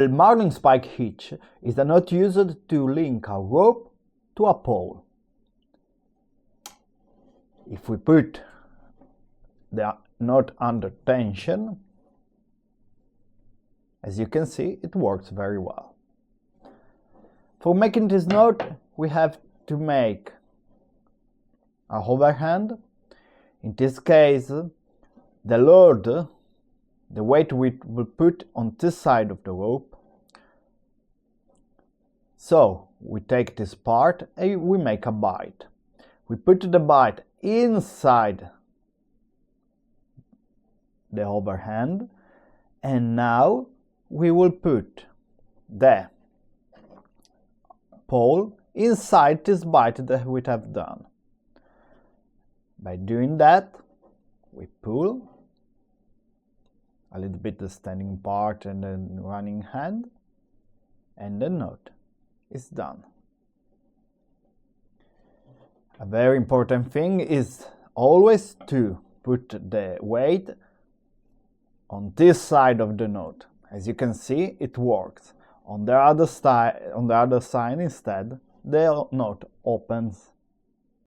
The Marlinspike hitch is a knot used to link a rope to a pole. If we put the knot under tension, as you can see, it works very well. For making this knot, we have to make a overhand. In this case, the load, the weight we will put on this side of the rope. So we take this part and we make a bight. We put the bight inside the overhand, and now we will put the pole inside this bight that we have done. By doing that, we pull a little bit the standing part and then running hand, and the knot is done. A very important thing is always to put the weight on this side of the knot. As you can see, it works. On the other side instead, the knot opens.